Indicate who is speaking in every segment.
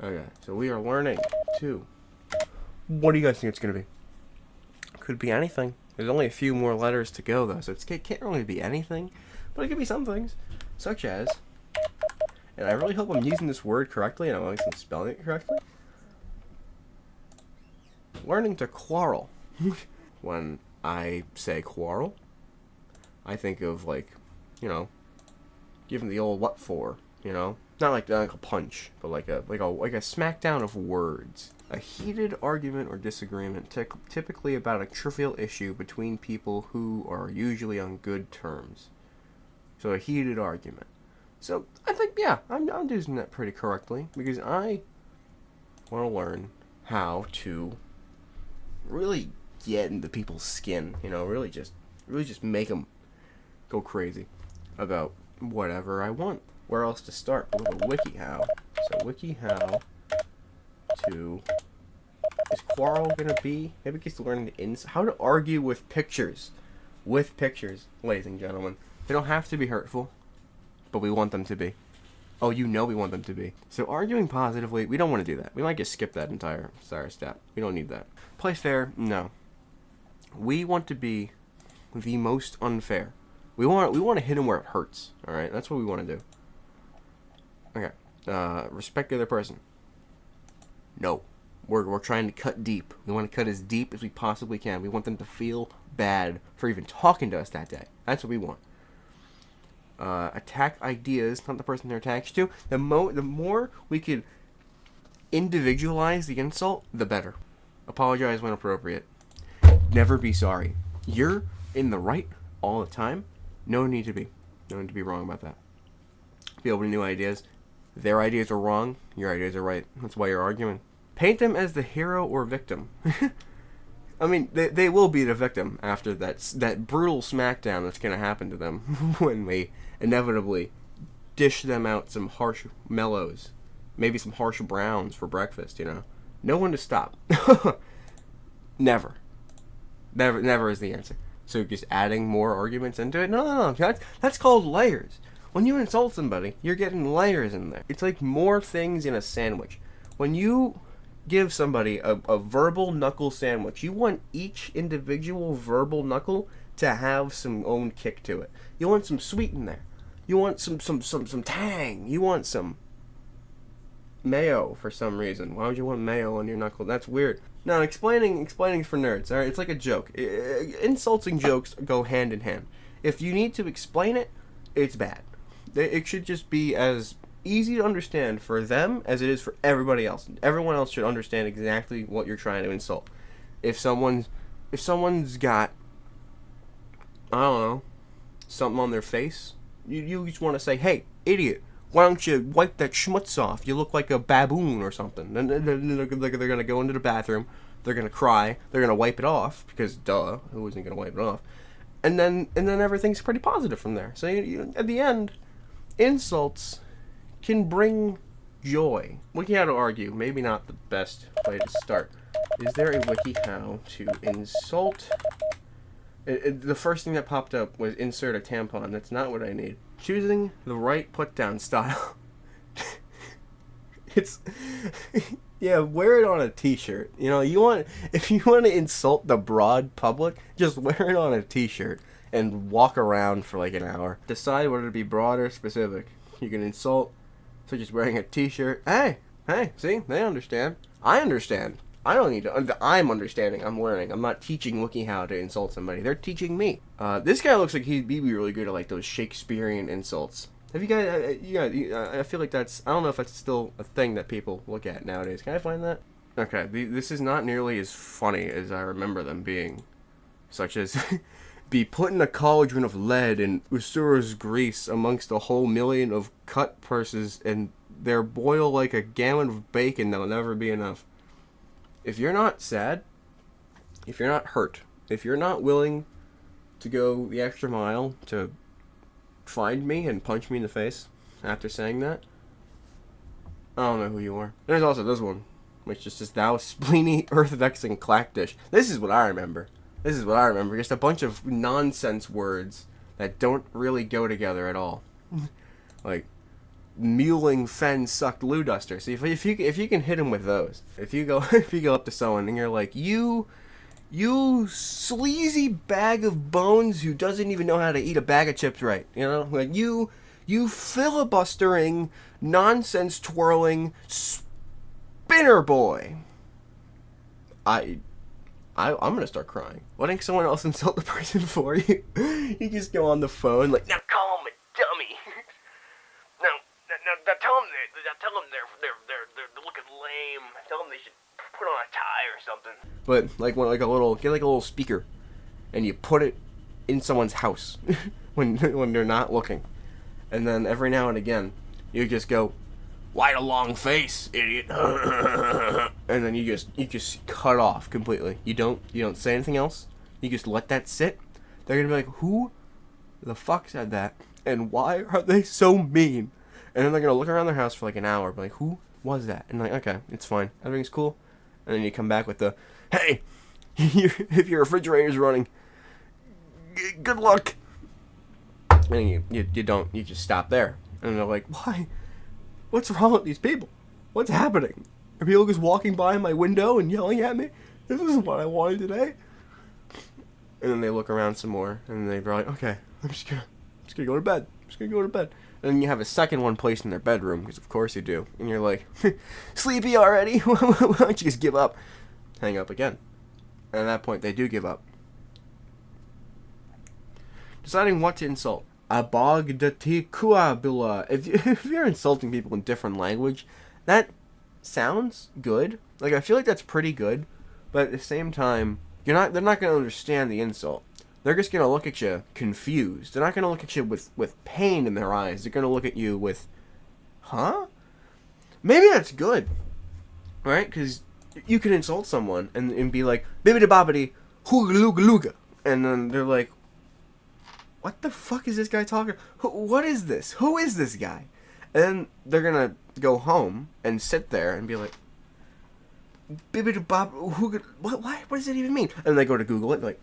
Speaker 1: Okay, so we are learning to... What do you guys think it's going to be? Could be anything. There's only a few more letters to go, though, so it can't really be anything. But it could be some things, such as... And I really hope I'm using this word correctly, and I'm always spelling it correctly. Learning to quarrel. When I say quarrel, I think of, like, you know, giving the old what for, you know? Not like a punch, but like a smackdown of words. A heated argument or disagreement, typically about a trivial issue between people who are usually on good terms. So a heated argument. So I think, yeah, I'm using that pretty correctly, because I want to learn how to really get into people's skin, you know, really just make them go crazy about whatever I want. Where else to start? With a WikiHow. So WikiHow to... Is Quarrel gonna be? Maybe he's learning how to argue with pictures. With pictures, ladies and gentlemen. They don't have to be hurtful, but we want them to be. Oh, you know we want them to be. So arguing positively, we don't want to do that. We might just skip that entire step. We don't need that. Play fair? No. We want to be the most unfair. We want to hit them where it hurts. All right, that's what we want to do. Okay. Respect the other person. No. We're trying to cut deep. We want to cut as deep as we possibly can. We want them to feel bad for even talking to us that day. That's what we want. Attack ideas, not the person they're attached to. The more we could individualize the insult, the better. Apologize when appropriate. Never be sorry. You're in the right all the time. No need to be. No need to be wrong about that. Be open to new ideas. Their ideas are wrong. Your ideas are right. That's why you're arguing. Paint them as the hero or victim. I mean, they will be the victim after that brutal smackdown that's going to happen to them when we inevitably dish them out some harsh mellows. Maybe some harsh browns for breakfast, you know. No one to stop. Never. Never is the answer. So just adding more arguments into it? No. That's called layers. When you insult somebody, you're getting layers in there. It's like more things in a sandwich. When you give somebody a verbal knuckle sandwich, you want each individual verbal knuckle to have some own kick to it. You want some sweet in there. You want some tang. You want some mayo for some reason. Why would you want mayo on your knuckle? That's weird. Now, explaining for nerds, alright? It's like a joke. Insulting jokes go hand in hand. If you need to explain it, it's bad. It should just be as easy to understand for them as it is for everybody else. Everyone else should understand exactly what you're trying to insult. If someone's got, I don't know, something on their face, you just want to say, "Hey, idiot, why don't you wipe that schmutz off? You look like a baboon or something." Then they're gonna go into the bathroom, they're gonna cry, they're gonna wipe it off because duh, who isn't gonna wipe it off? And then everything's pretty positive from there. So you, at the end, insults can bring joy. WikiHow to argue, maybe not the best way to start. Is there a WikiHow to insult? The first thing that popped up was insert a tampon. That's not what I need. Choosing the right put-down style. It's... yeah, wear it on a t-shirt. You know, if you want to insult the broad public, just wear it on a t-shirt and walk around for like an hour. Decide whether to be broad or specific. You can insult, such as wearing a t-shirt. Hey, see? They understand. I understand. I don't need to. I'm understanding. I'm learning. I'm not teaching WikiHow to insult somebody. They're teaching me. This guy looks like he'd be really good at like those Shakespearean insults. Have you guys? I feel like that's. I don't know if that's still a thing that people look at nowadays. Can I find that? Okay, this is not nearly as funny as I remember them being, such as be put in a cauldron of lead and Usura's grease amongst a whole million of cut purses, and there boil like a gallon of bacon that'll never be enough. If you're not sad, if you're not hurt, if you're not willing to go the extra mile to find me and punch me in the face after saying that, I don't know who you are. There's also this one, which just says, "Thou spleeny, earth-vexing clackdish." This is what I remember. Just a bunch of nonsense words that don't really go together at all. Like, mewling fen sucked loo duster. So if you can hit him with those, if you go up to someone and you're like, you sleazy bag of bones who doesn't even know how to eat a bag of chips right, like you filibustering, nonsense twirling spinner boy. I'm gonna start crying. Letting someone else insult the person for you. You just go on the phone like, now call him a dummy. now tell them they're looking lame. Tell them they should put on a tie or something. But get like a little speaker, and you put it in someone's house when they're not looking, and then every now and again you just go, "Why the long face, idiot?" And then you just cut off completely. You don't say anything else. You just let that sit. They're gonna be like, "Who the fuck said that? And why are they so mean?" And then they're gonna look around their house for like an hour, be like, "Who was that?" And like, okay, it's fine, everything's cool. And then you come back with the, "Hey, if your refrigerator's running, good luck." And you just stop there. And they're like, "Why? What's wrong with these people? What's happening? Are people just walking by my window and yelling at me? This isn't what I wanted today." And then they look around some more, and they're like, "Okay, I'm just gonna go to bed. And then you have a second one placed in their bedroom, because of course you do. And you're like, "Sleepy already? Why don't you just give up?" Hang up again. And at that point, they do give up. Deciding what to insult. Abogdatikuabila. If you're insulting people in different language, that sounds good. Like, I feel like that's pretty good. But at the same time, they're not going to understand the insult. They're just going to look at you confused. They're not going to look at you with pain in their eyes. They're going to look at you with, huh? Maybe that's good. Right? Because you can insult someone and be like, "Bibbidi bobbidi, hooga looga looga." And then they're like, "What the fuck is this guy talking? What is this? Who is this guy?" And then they're going to go home and sit there and be like, "Bibbidi bob, hooga, what does that even mean?" And they go to Google it and like,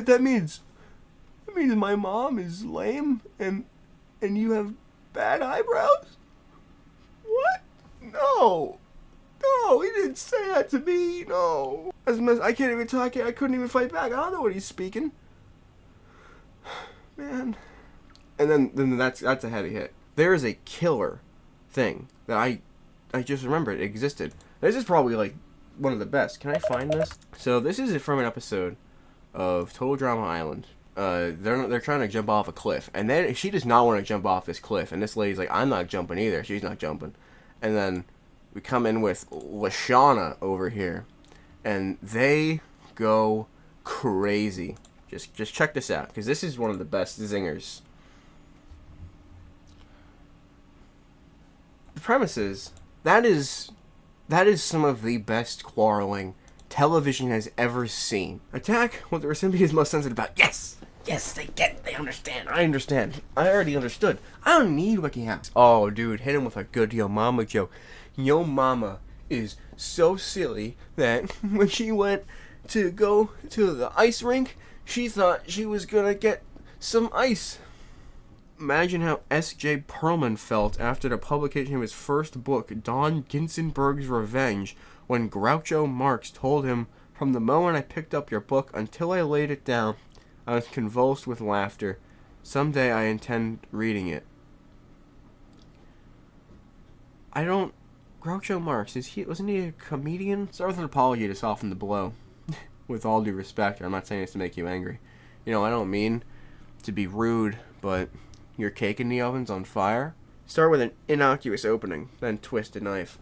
Speaker 1: that means my mom is lame and you have bad eyebrows? What? No, he didn't say that to me. No. I can't even talk. I couldn't even fight back. I don't know what he's speaking. Man. And then that's a heavy hit. There is a killer thing that I just remembered existed. This is probably like one of the best. Can I find this? So this is from an episode of Total Drama Island. They're trying to jump off a cliff, and then she does not want to jump off this cliff, and this lady's like, "I'm not jumping either." She's not jumping. And then we come in with Lashana over here, and they go crazy. Just check this out, because this is one of the best zingers. The premise is that is some of the best quarreling television has ever seen. Attack what the recipient is most sensitive about. Yes, they understand. I understand. I already understood. I don't need WikiHow. Oh, dude, hit him with a good Yo Mama joke. Yo Mama is so silly that when she went to go to the ice rink, she thought she was gonna get some ice. Imagine how S.J. Perlman felt after the publication of his first book, Don Ginsenberg's Revenge, when Groucho Marx told him, "From the moment I picked up your book until I laid it down, I was convulsed with laughter. Someday I intend reading it." Groucho Marx, wasn't he a comedian? Start with an apology to soften the blow. With all due respect, I'm not saying this to make you angry. I don't mean to be rude, but your cake in the oven's on fire. Start with an innocuous opening, then twist a knife.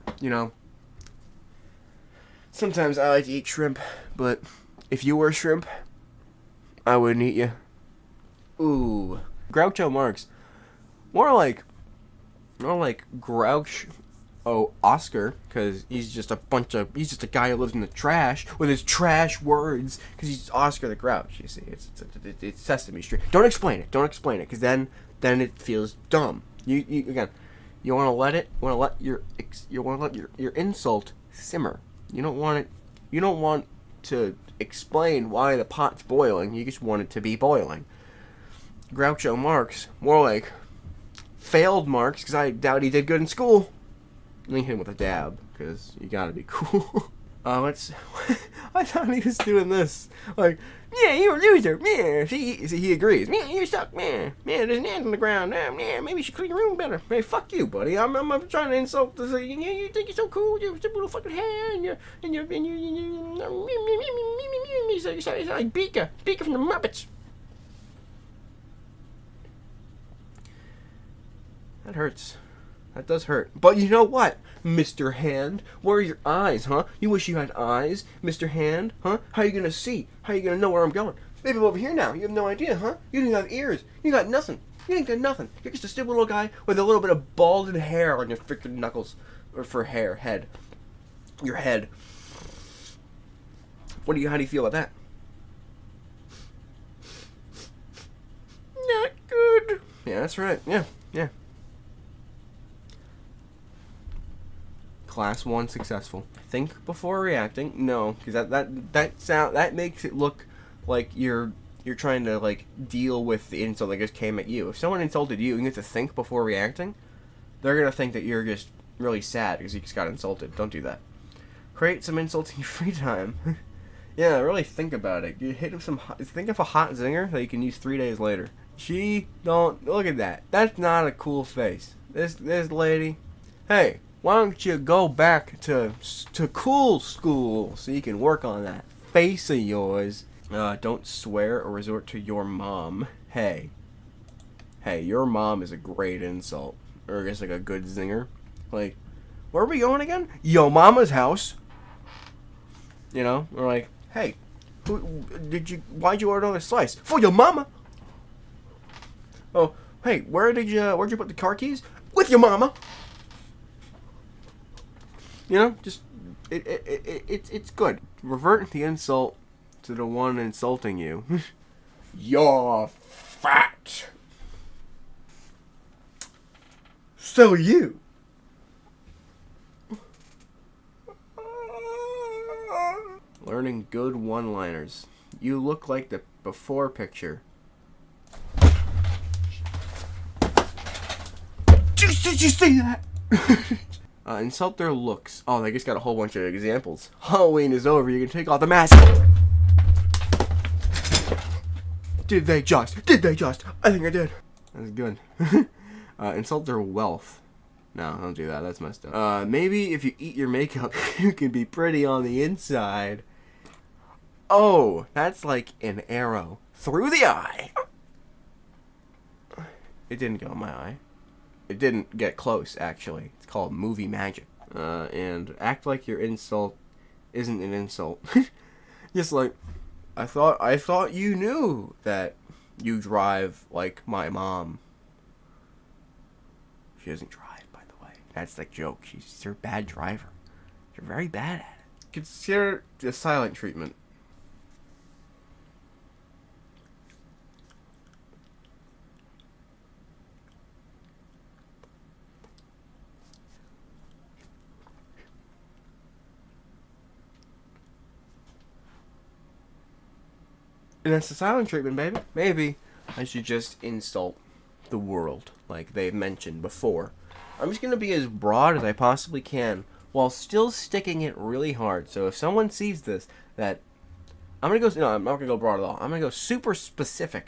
Speaker 1: Sometimes I like to eat shrimp, but if you were shrimp, I wouldn't eat you. Ooh. Groucho Marx. More like Grouch Oscar, because he's just a guy who lives in the trash with his trash words, because he's Oscar the Grouch, you see. It's Sesame Street. Don't explain it, because then it feels dumb. You want to let your insult simmer. You don't want to explain why the pot's boiling. You just want it to be boiling. Groucho Marx. More like failed Marx, because I doubt he did good in school. Link him with a dab, because you gotta be cool. Let's. I thought he was doing this. Like, yeah, you're a loser. Yeah, he agrees. Man, you suck. Man, there's an ant on the ground. Man, maybe you should clean your room better. Hey, fuck you, buddy. I'm trying to insult this. You think you're so cool? You have a little fucking hair, and you're so like Beaker from the Muppets. That hurts. That does hurt. But you know what, Mr. Hand? Where are your eyes, huh? You wish you had eyes, Mr. Hand, huh? How are you gonna see? How are you gonna know where I'm going? Maybe I'm over here now. You have no idea, huh? You didn't have ears. You got nothing. You ain't got nothing. You're just a stupid little guy with a little bit of balded hair on your freaking knuckles. Or for hair. Head. Your head. How do you feel about that? Not good. Yeah, that's right. Yeah. Class 1 successful. Think before reacting. No, because that makes it look like you're trying to like deal with the insult that just came at you. If someone insulted you and you have to think before reacting, they're gonna think that you're just really sad because you just got insulted. Don't do that. Create some insults in your free time. Yeah, really think about it. You hit some. Think of a hot zinger that you can use 3 days later. Don't look at that. That's not a cool face. This lady. Hey. Why don't you go back to cool school so you can work on that face of yours? Don't swear or resort to your mom. Hey, your mom is a great insult. Or I guess like a good zinger. Like, where are we going again? Yo mama's house. You know? Or like, hey, why'd you order another slice? For your mama. Oh, hey, where'd you put the car keys? With your mama. You know, just it's good. Revert the insult to the one insulting you. You're fat. So you. Learning good one-liners. You look like the before picture. Did you see that? Insult their looks. Oh, they just got a whole bunch of examples. Halloween is over. You can take off the mask. Did they just? I think I did. That's good. Insult their wealth. No, don't do that. That's messed up. Maybe if you eat your makeup, you can be pretty on the inside. Oh, that's like an arrow through the eye. It didn't go in my eye. It didn't get close, actually. It's called movie magic. And act like your insult isn't an insult. Just like, I thought you knew that you drive like my mom. She doesn't drive, by the way. That's the joke. She's a bad driver. You're very bad at it. Consider the silent treatment. And that's the silent treatment, baby. Maybe I should just insult the world, like they've mentioned before. I'm just going to be as broad as I possibly can, while still sticking it really hard. So if someone sees this, that... I'm not going to go broad at all. I'm going to go super specific.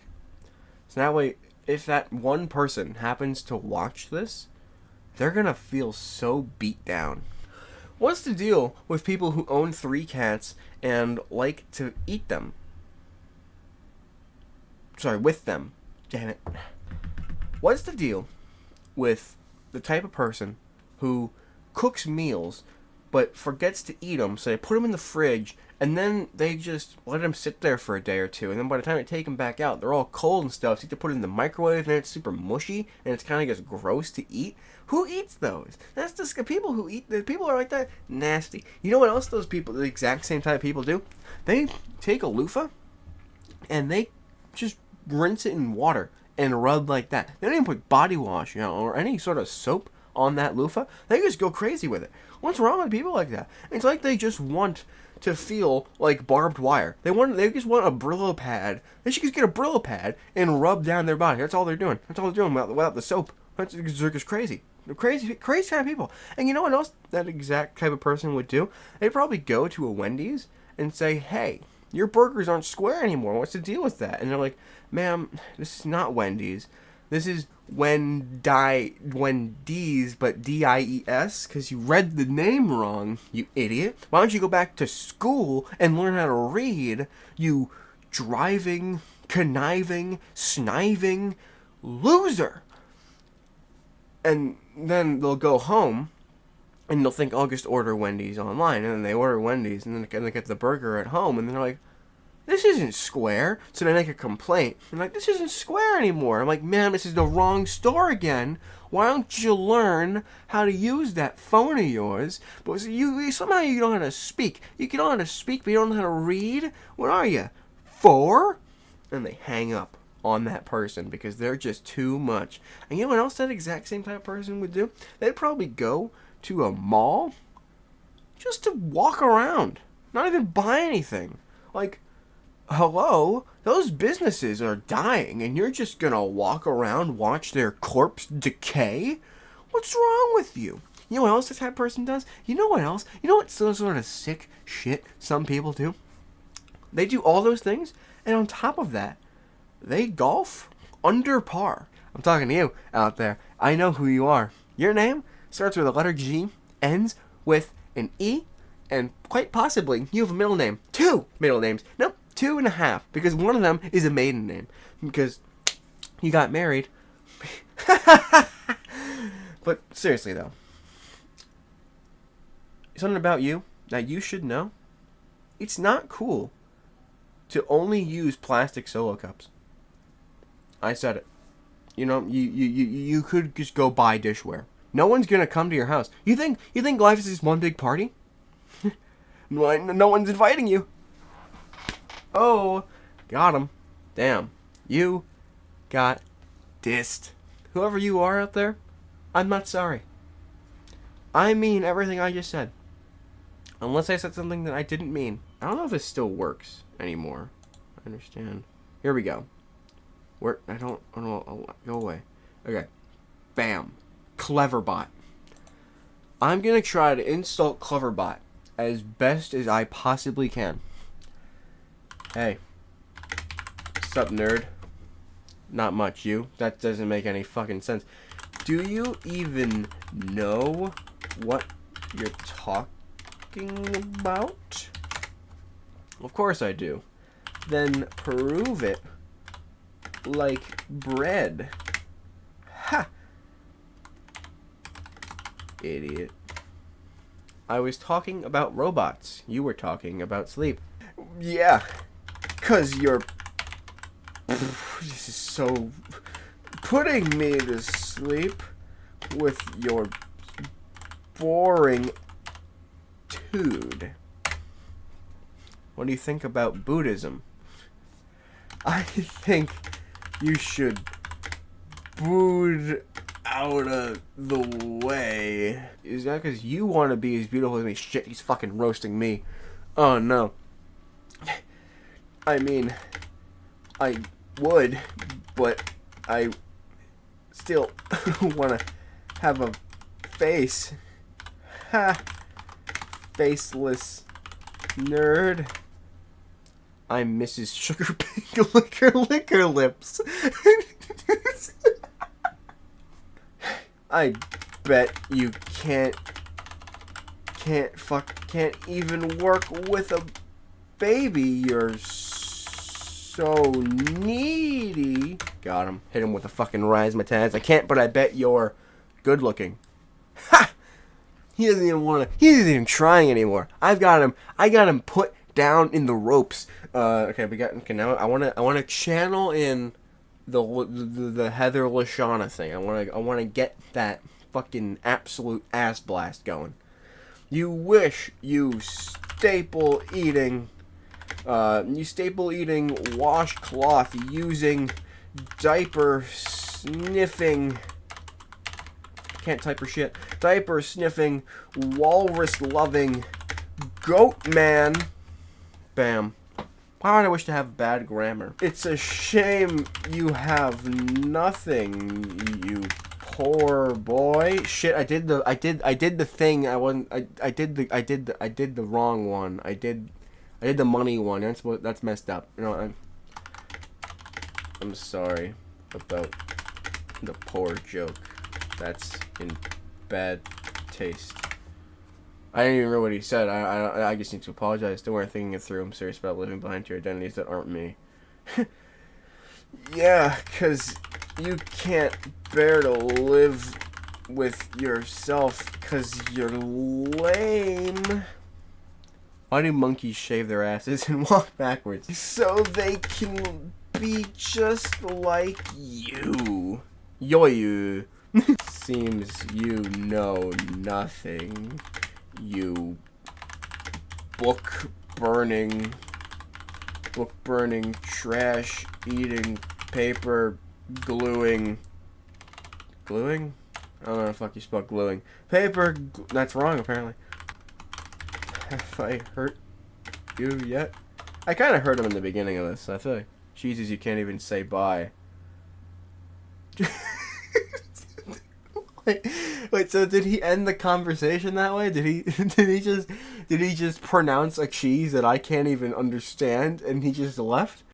Speaker 1: So that way, if that one person happens to watch this, they're going to feel so beat down. What's the deal with people who own 3 cats and like to eat them? Sorry, with them. Damn it. What's the deal with the type of person who cooks meals but forgets to eat them, so they put them in the fridge, and then they just let them sit there for a day or two, and then by the time they take them back out, they're all cold and stuff, so you have to put it in the microwave, and then it's super mushy, and it's kind of just gross to eat? Who eats those? That's just people who eat... People are like that? Nasty. You know what else those people, the exact same type of people do? They take a loofah, and they just rinse it in water and rub like that. They don't even put body wash, or any sort of soap on that loofah. They just go crazy with it. What's wrong with people like that? It's like they just want to feel like barbed wire. They just want a Brillo pad. They should just get a Brillo pad and rub down their body. That's all they're doing. That's all they're doing without the soap. They're just crazy. They're crazy kind of people. And you know what else that exact type of person would do? They'd probably go to a Wendy's and say, hey, your burgers aren't square anymore. What's the deal with that? And they're like, ma'am, this is not Wendy's. This is Wendy's, but D-I-E-S, because you read the name wrong, you idiot. Why don't you go back to school and learn how to read, you driving, conniving, sniving loser? And then they'll go home, and they'll think, I'll just order Wendy's online. And then they order Wendy's, and then they get the burger at home, and they're like, this isn't square. So they make a complaint. They're like, this isn't square anymore. I'm like, man, this is the wrong store again. Why don't you learn how to use that phone of yours? But somehow you don't know how to speak. You can know how to speak, but you don't know how to read? What are you, 4? And they hang up on that person because they're just too much. And you know what else that exact same type of person would do? They'd probably go to a mall just to walk around. Not even buy anything. Like, hello, those businesses are dying, and you're just gonna walk around, watch their corpse decay? What's wrong with you? You know what else this type of person does? You know what else? You know what sort of sick shit some people do? They do all those things, and on top of that, they golf under par. I'm talking to you out there. I know who you are. Your name starts with a letter G, ends with an E, and quite possibly you have a middle name. 2 middle names. Nope. 2.5, because one of them is a maiden name, because you got married. But seriously though, something about you that you should know: it's not cool to only use plastic Solo cups. I said it. You know, you could just go buy dishware. No one's gonna come to your house. You think life is just one big party? No one's inviting you. Oh, got him. Damn. You got dissed. Whoever you are out there, I'm not sorry. I mean everything I just said. Unless I said something that I didn't mean. I don't know if this still works anymore. I understand. Here we go. I don't know. Go away. Okay. Bam. Cleverbot. I'm going to try to insult Cleverbot as best as I possibly can. Hey, what's up, nerd? Not much, you. That doesn't make any fucking sense. Do you even know what you're talking about? Of course I do. Then prove it like bread. Ha! Idiot. I was talking about robots. You were talking about sleep. Yeah. 'Cause you're... This is so... Putting me to sleep with your boring tude. What do you think about Buddhism? I think you should bood out of the way. Is that because you want to be as beautiful as me? Shit, he's fucking roasting me. Oh no. I mean, I would, but I still want to have a face. Ha! Faceless nerd. I'm Mrs. Sugar Pink Liquor Lips. I bet you can't even work with a baby. You're so needy. Got him. Hit him with a fucking razzmatazz. I can't, but I bet you're good looking. Ha! He doesn't even trying anymore. I got him put down in the ropes. Okay, now I wanna channel in the Heather Lashana thing. I wanna get that fucking absolute ass blast going. You wish you staple eating washcloth using diaper sniffing, can't type her shit, diaper sniffing, walrus loving, Goat man. Bam. Why would I wish to have bad grammar? It's a shame you have nothing, you poor boy. Shit, I did the thing. I did the wrong one. I did the money one. That's messed up. You know, I'm sorry about the poor joke. That's in bad taste. I didn't even remember what he said. I just need to apologize. Don't worry, thinking it through. I'm serious about living behind your identities that aren't me. Yeah, 'cause you can't bear to live with yourself 'cause you're lame. Why do monkeys shave their asses and walk backwards? So they can be just like you. Yoyu. Seems you know nothing. You book burning, trash eating, paper gluing. Gluing? I don't know how the fuck you spell gluing. That's wrong apparently. Have I hurt you yet? I kind of hurt him in the beginning of this. I feel like, Jesus, you can't even say bye. Wait, so did he end the conversation that way? Did he just pronounce a cheese that I can't even understand and he just left?